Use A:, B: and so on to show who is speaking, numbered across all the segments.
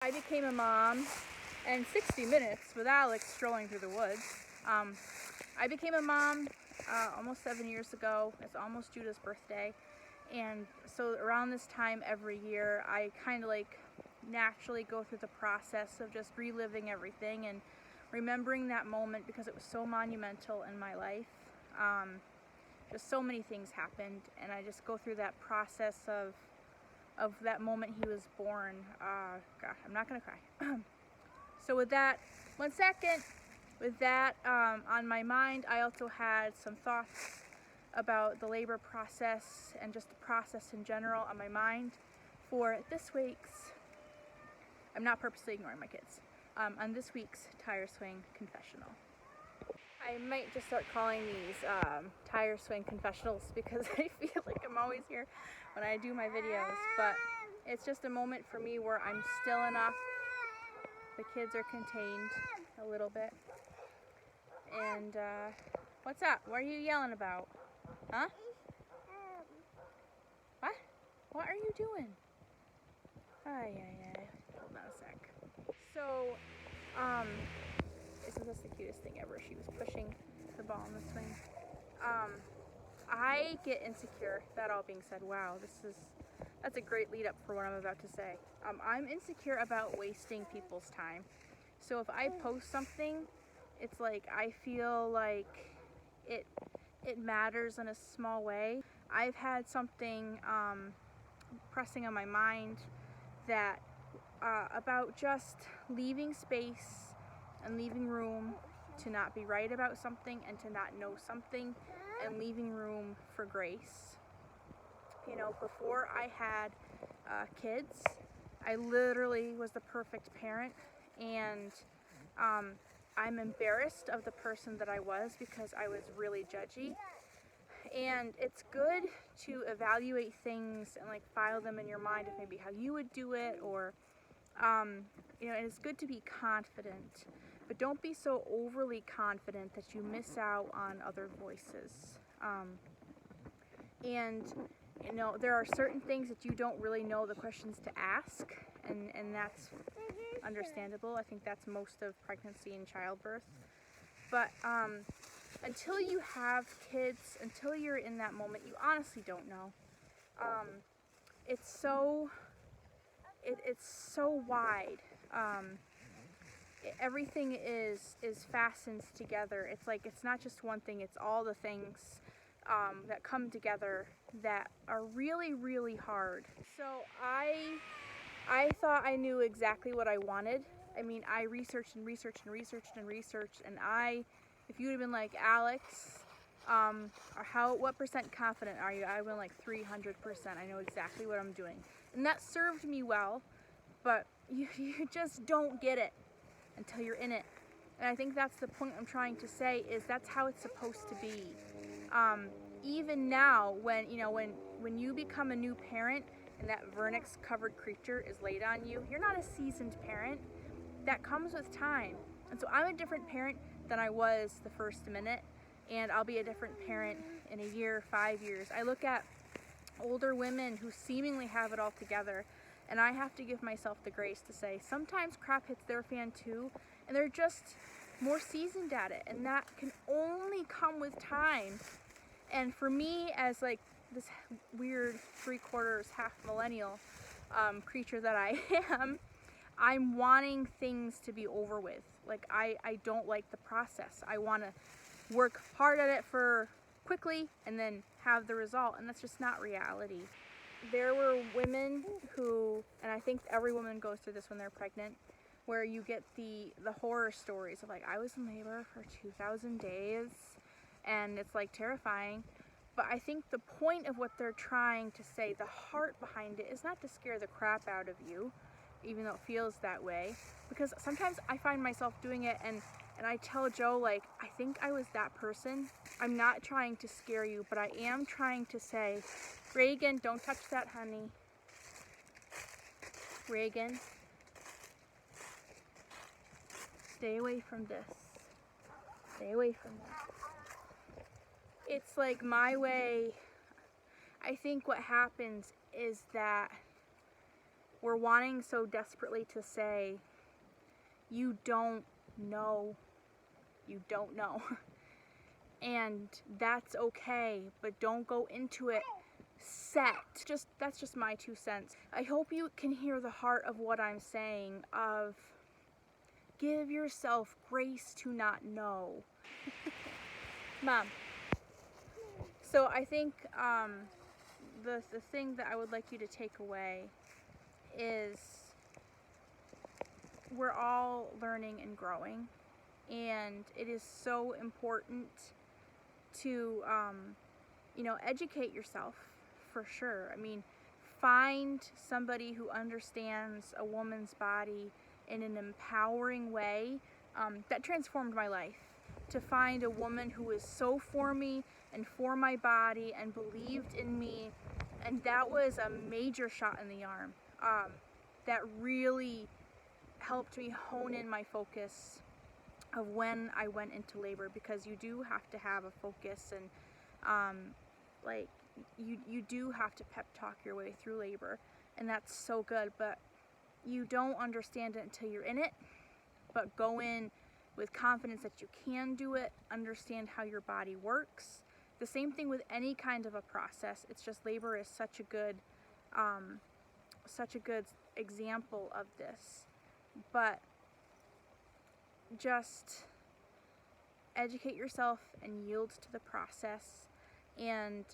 A: I became a mom, and 60 Minutes with Alex strolling through the woods. I became a mom almost 7 years ago. It's almost Judah's birthday. And so around this time every year, I kind of like naturally go through the process of just reliving everything and remembering that moment because it was so monumental in my life. Just so many things happened, and I just go through that process of that moment he was born. Gosh, I'm not gonna cry. So with that, one second. With that on my mind, I also had some thoughts about the labor process and just the process in general on my mind for this week's, I'm not purposely ignoring my kids, on this week's Tire Swing Confessional. I might just start calling these Tire Swing Confessionals because I feel like I'm always here when I do my videos, but it's just a moment for me where I'm still enough. The kids are contained a little bit. And what's up? What are you yelling about? Huh? What? What are you doing? Ay. Hold on a sec. So, isn't this the cutest thing ever? She was pushing the ball in the swing. I get insecure. That all being said, wow, that's a great lead up for what I'm about to say. I'm insecure about wasting people's time. So if I post something, it's like I feel like it matters in a small way. I've had something pressing on my mind that about just leaving space and leaving room to not be right about something and to not know something, and leaving room for grace. You know, before I had kids, I literally was the perfect parent, and I'm embarrassed of the person that I was because I was really judgy. And it's good to evaluate things and like file them in your mind of maybe how you would do it, or you know, and it's good to be confident, but don't be so overly confident that you miss out on other voices. And you know, there are certain things that you don't really know the questions to ask, and that's understandable. I think that's most of pregnancy and childbirth. But until you have kids, until you're in that moment, you honestly don't know. It's so wide. Everything is fastened together. It's like it's not just one thing, it's all the things that come together that are really, really hard. So I thought I knew exactly what I wanted. I mean, I researched, and if you would have been like, Alex, what percent confident are you? I've been like 300%. I know exactly what I'm doing. And that served me well, but you just don't get it until you're in it. And I think that's the point I'm trying to say, is that's how it's supposed to be. Even now, when you become a new parent and that vernix covered creature is laid on you, you're not a seasoned parent. That comes with time. And so I'm a different parent than I was the first minute, and I'll be a different parent in a year, 5 years. I look at older women who seemingly have it all together, and I have to give myself the grace to say sometimes crap hits their fan too, and they're just more seasoned at it, and that can only come with time. And for me, as like this weird 3/4 half millennial creature that I am, I'm wanting things to be over with. Like I don't like the process. I want to work hard at it for quickly and then have the result, and that's just not reality. There were women who, and I think every woman goes through this when they're pregnant, where you get the horror stories of like, I was in labor for 2,000 days, and it's like terrifying. But I think the point of what they're trying to say, the heart behind it, is not to scare the crap out of you, even though it feels that way. Because sometimes I find myself doing it, and I tell Joe, like, I think I was that person. I'm not trying to scare you, but I am trying to say, Reagan, don't touch that, honey. Reagan, stay away from this. Stay away from that. It's like my way. I think what happens is that we're wanting so desperately to say, you don't know. You don't know. And that's okay, but don't go into it set. That's just my 2 cents. I hope you can hear the heart of what I'm saying, of give yourself grace to not know. Mom. So I think the thing that I would like you to take away is we're all learning and growing, and it is so important to educate yourself, for sure. I mean, find somebody who understands a woman's body in an empowering way. That transformed my life. To find a woman who is so for me and for my body and believed in me, and that was a major shot in the arm. That really helped me hone in my focus of when I went into labor, because you do have to have a focus, and you do have to pep talk your way through labor, and that's so good, but you don't understand it until you're in it. But go in with confidence that you can do it, understand how your body works. The same thing with any kind of a process. It's just labor is such a good example of this. But just educate yourself and yield to the process, and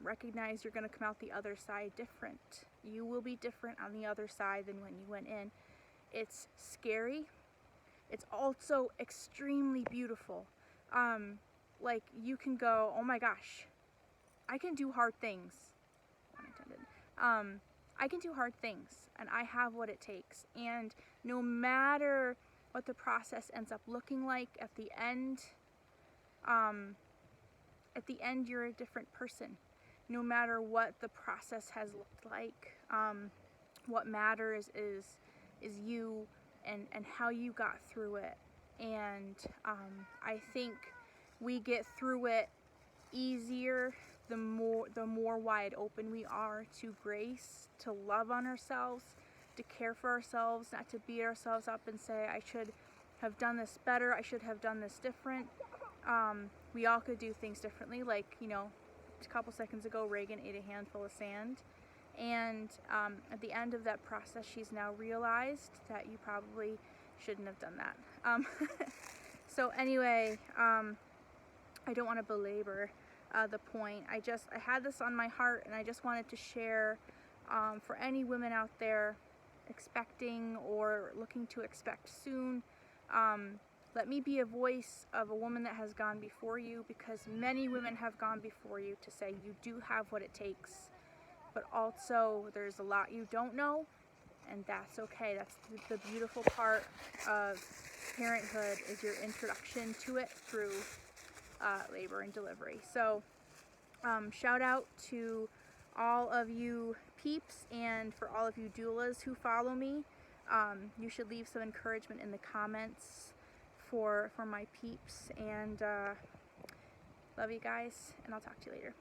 A: recognize you're going to come out the other side different. You will be different on the other side than when you went in. It's scary. It's also extremely beautiful. Like, you can go, oh my gosh, I can do hard things. Unintended. I can do hard things, and I have what it takes. And no matter what the process ends up looking like at the end, you're a different person. No matter what the process has looked like, what matters is you and how you got through it. And I think we get through it easier the more wide open we are to grace, to love on ourselves, to care for ourselves, not to beat ourselves up and say, I should have done this better, I should have done this different. We all could do things differently. Like, a couple seconds ago, Reagan ate a handful of sand, and at the end of that process, she's now realized that you probably shouldn't have done that. So anyway, I don't want to belabor the point. I had this on my heart, and I just wanted to share for any women out there expecting or looking to expect soon. Let me be a voice of a woman that has gone before you, because many women have gone before you, to say you do have what it takes, but also there's a lot you don't know, and that's okay. That's the beautiful part of parenthood, is your introduction to it through labor and delivery. So shout out to all of you peeps, and for all of you doulas who follow me. You should leave some encouragement in the comments for my peeps, and love you guys, and I'll talk to you later.